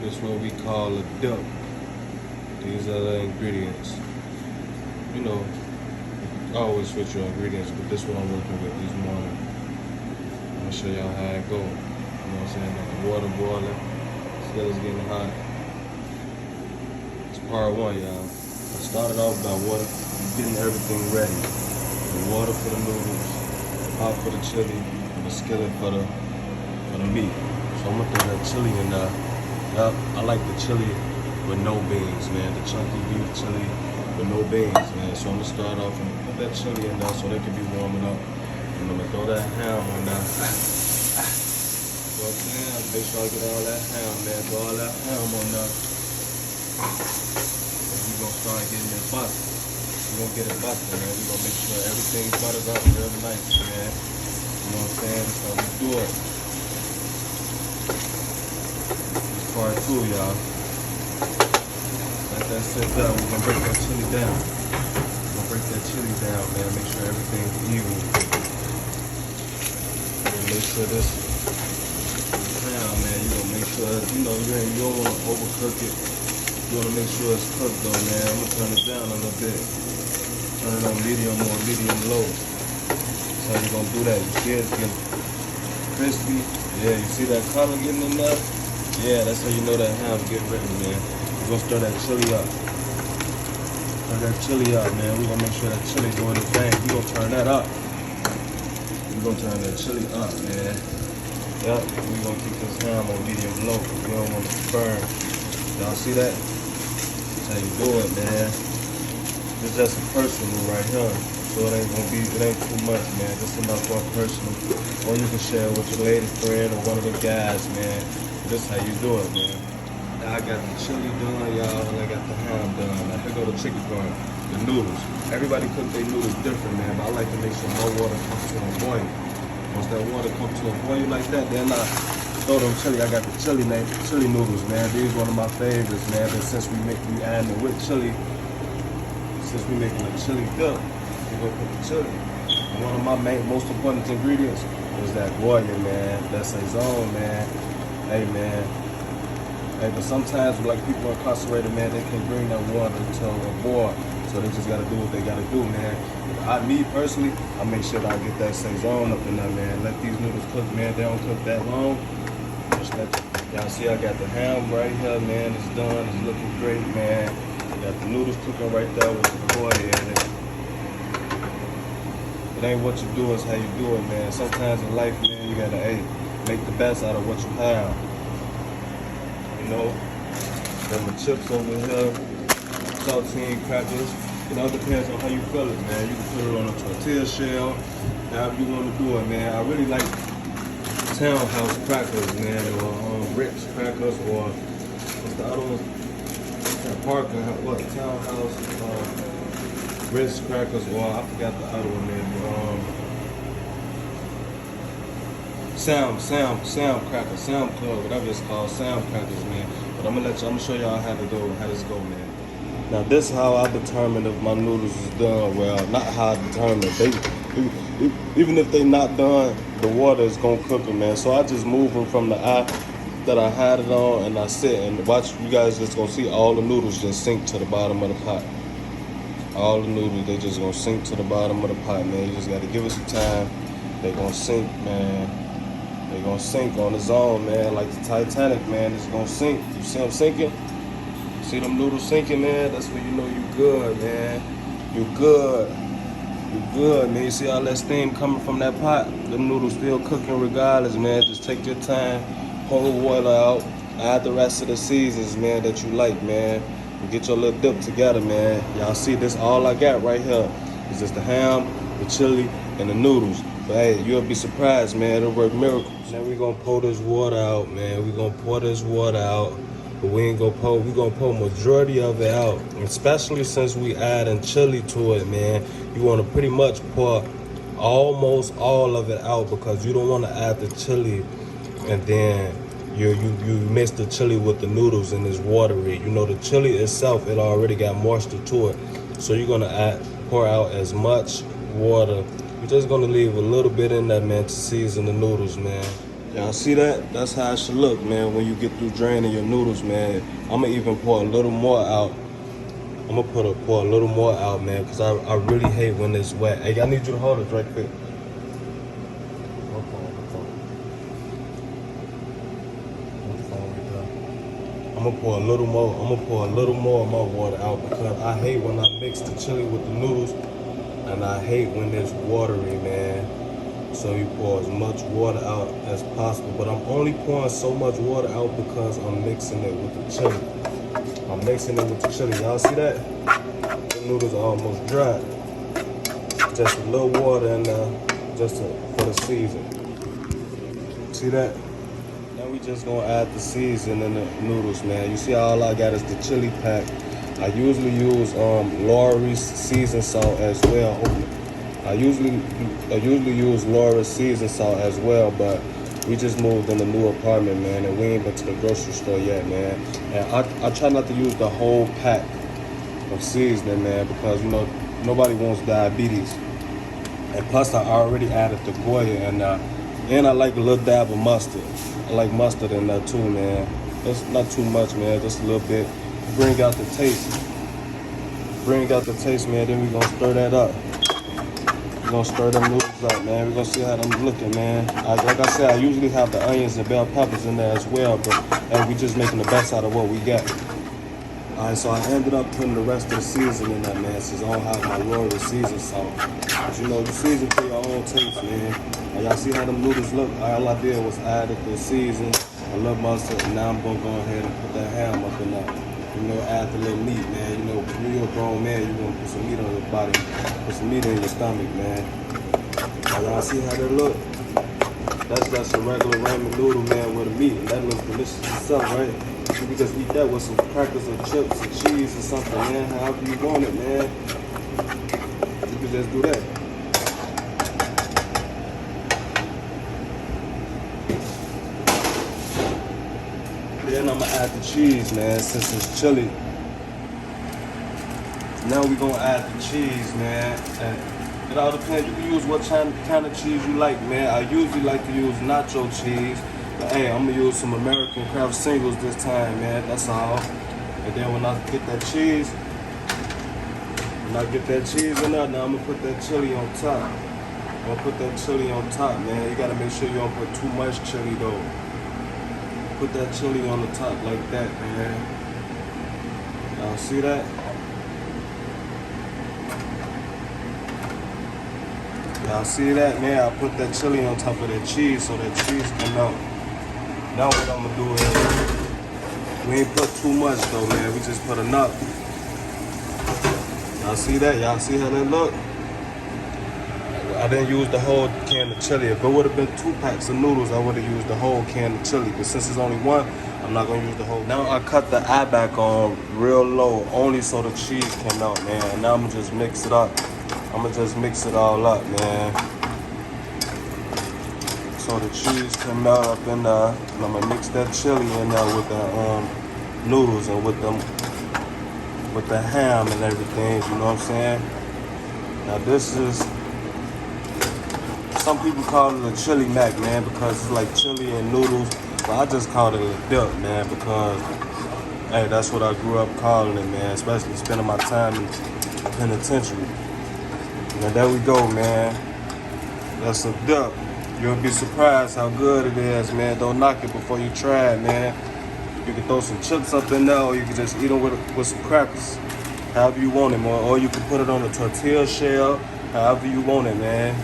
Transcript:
This what we call a dip. These are the ingredients. You know, I always switch your ingredients, but this one I'm working with this morning. I'm gonna show y'all how it go. You know what I'm saying? Got the water boiling. Still is getting hot. It's part one, y'all. I started off by water, getting everything ready. The water for the noodles, pot for the chili, and the skillet for the meat. So I'm gonna throw that chili in there. Yup, I like the chili with no beans, man. The chunky beef chili with no beans, man. So I'm gonna start off and put that chili in there so they can be warming up. And I'm gonna throw that ham on there. You know what I'm saying? Make sure I get all that ham, man. Throw all that ham on there. And we're gonna start getting it busted. We're gonna get it busted, man. We're gonna make sure everything butters up real nice, man. You know what I'm saying? That's how we do it. Part two, y'all. Let that sit down. We're gonna break that chili down. We're gonna break that chili down, man. Make sure everything's even. And make sure this down, man. You gonna make sure, you don't wanna overcook it. You wanna make sure it's cooked though, man. I'm gonna turn it down a little bit. Turn it on medium or medium low. That's how you gonna do that. You see it's getting crispy. Yeah, you see that color getting in there? Yeah, that's how you know that ham's getting ready, man. We're gonna stir that chili up. Stir that chili up, man. We're gonna make sure that chili doing the thing. We're gonna turn that up. We're gonna turn that chili up, man. Yup, we're gonna keep this ham on medium low. We don't want it to burn. Y'all see that? That's how you do it, man. It's just a personal right here. So it ain't too much, man. Just enough for a personal. Or you can share with your lady friend or one of the guys, man. This is how you do it, man. Now I got the chili done, y'all, and I got the ham done. Now here go the chicken done, the noodles. Everybody cook their noodles different, man, but I like to make sure my water comes to a boil. Once that water comes to a boil like that, then I throw them chili. I got the chili noodles, man. These one of my favorites, man. But since we adding it with chili, since we making a chili dip, we gonna put the chili. And one of my most important ingredients is that boiling, man. That's his own, man. Hey, man. Hey, but sometimes, like, people are incarcerated, man, they can bring that water to a boil. So they just gotta do what they gotta do, man. Me personally, I make sure that I get that saison up in there, man. Let these noodles cook, man. They don't cook that long. Just let y'all see I got the ham right here, man. It's done. It's looking great, man. I got the noodles cooking right there with the boil in it. It ain't what you do, it's how you do it, man. Sometimes in life, man, you gotta, make the best out of what you have. You know, got my chips over here, saltine crackers. You know, it depends on how you feel it, man. You can put it on a tortilla shell, however you want to do it, man. I really like townhouse crackers, man, or Ritz crackers, or what's the other one? Townhouse, Ritz crackers, or I forgot the other one, man. Sound crackers, Sound Club, whatever it's called, Sound crackers, man. But I'm gonna show y'all how this go, man. Now this is how I determine if my noodles is done. Well, not how I determine. Even if they not done, the water is gonna cook them, man. So I just move them from the eye that I had it on, and I sit and watch. You guys just gonna see all the noodles just sink to the bottom of the pot. All the noodles, they just gonna sink to the bottom of the pot, man. You just gotta give it some time. They gonna sink, man. They gonna sink on its own, man, like the Titanic, man. It's gonna sink. You see them sinking? See them noodles sinking, man? That's when you know you good, man. You good. You good, man. You see all that steam coming from that pot? The noodles still cooking regardless, man. Just take your time, pour the water out, add the rest of the seasons, man, that you like, man. And get your little dip together, man. Y'all see this? All I got right here is just the ham, the chili, and the noodles. But hey, you'll be surprised, man. It'll work miracles. Now we gonna pour this water out, man. We gonna pour this water out. But we gonna pour majority of it out. Especially since we adding chili to it, man. You wanna pretty much pour almost all of it out because you don't wanna add the chili and then you mix the chili with the noodles and it's watery. You know, the chili itself, it already got moisture to it. So you're gonna pour out as much water. You're just gonna leave a little bit in there, man, to season the noodles, man. Y'all see that? That's how it should look, man, when you get through draining your noodles, man. I'm gonna even pour a little more out. I'm gonna pour a little more out, man, because I really hate when it's wet. Hey, I need you to hold it right quick. I'm gonna pour a little more. I'm gonna pour a little more of my water out because I hate when I mix the chili with the noodles, and I hate when it's watery, man. So you pour as much water out as possible, but I'm only pouring so much water out because I'm mixing it with the chili. I'm mixing it with the chili. Y'all see that? The noodles are almost dry. Just a little water in there, for the season. See that? Now we just gonna add the season in the noodles, man. You see all I got is the chili pack. I usually use Lawry's seasoned salt as well. I usually use Laura's seasoned salt as well, but we just moved in a new apartment, man, and we ain't been to the grocery store yet, man. And I try not to use the whole pack of seasoning, man, because, you know, nobody wants diabetes. And plus, I already added the Goya, and I like a little dab of mustard. I like mustard in there too, man. It's not too much, man, just a little bit. Bring out the taste. Bring out the taste, man, then we gonna stir that up. We're gonna stir them noodles up, man. We're gonna see how them looking, man. Like I said, I usually have the onions and bell peppers in there as well, but hey, we just making the best out of what we got. All right, so I ended up putting the rest of the seasoning in there, man, since I don't have my Royal seasoned salt. But you know, you season to your own taste, man. And y'all see how them noodles look? All I did was added the season, a little mustard, and now I'm gonna go ahead and put that ham up in there. You know, add the little meat, man. You know, when you're a grown man, you want to put some meat on your body. Put some meat in your stomach, man. Y'all see how that look? That's a regular ramen noodle, man, with a meat. And that looks delicious itself, right? You can just eat that with some crackers or chips or cheese or something, man. However you want it, man. You can just do that. Then I'm gonna add the cheese, man, since it's chili. Now we're gonna add the cheese, man. And it all depends. You can use what kind of cheese you like, man. I usually like to use nacho cheese. But hey, I'm gonna use some American Kraft singles this time, man. That's all. And then when I get that cheese, in there, now I'm gonna put that chili on top. I'm gonna put that chili on top, man. You gotta make sure you don't put too much chili though. Put that chili on the top like that, man. Y'all see that? Y'all see that, man? I put that chili on top of that cheese so that cheese can melt. Now what I'm gonna do is, we ain't put too much though, man. We just put enough. Y'all see that? Y'all see how that look? I didn't use the whole can of chili. If it would have been 2 packs of noodles, I would have used the whole can of chili. But since it's only one, I'm not gonna use the whole. Now I cut the eye back on real low, only so the cheese can melt, man. And now I'm gonna just mix it up. I'm gonna just mix it all up, man. So the cheese can melt up in there. And I'm gonna mix that chili in there with the noodles and with the ham and everything. You know what I'm saying? Now this is. Some people call it a chili mac, man, because it's like chili and noodles. But I just call it a dip, man, because, hey, that's what I grew up calling it, man, especially spending my time in the penitentiary. Now, there we go, man. That's a dip. You'll be surprised how good it is, man. Don't knock it before you try it, man. You can throw some chips up in there, or you can just eat them with some crackers, however you want it, man. Or you can put it on a tortilla shell, however you want it, man.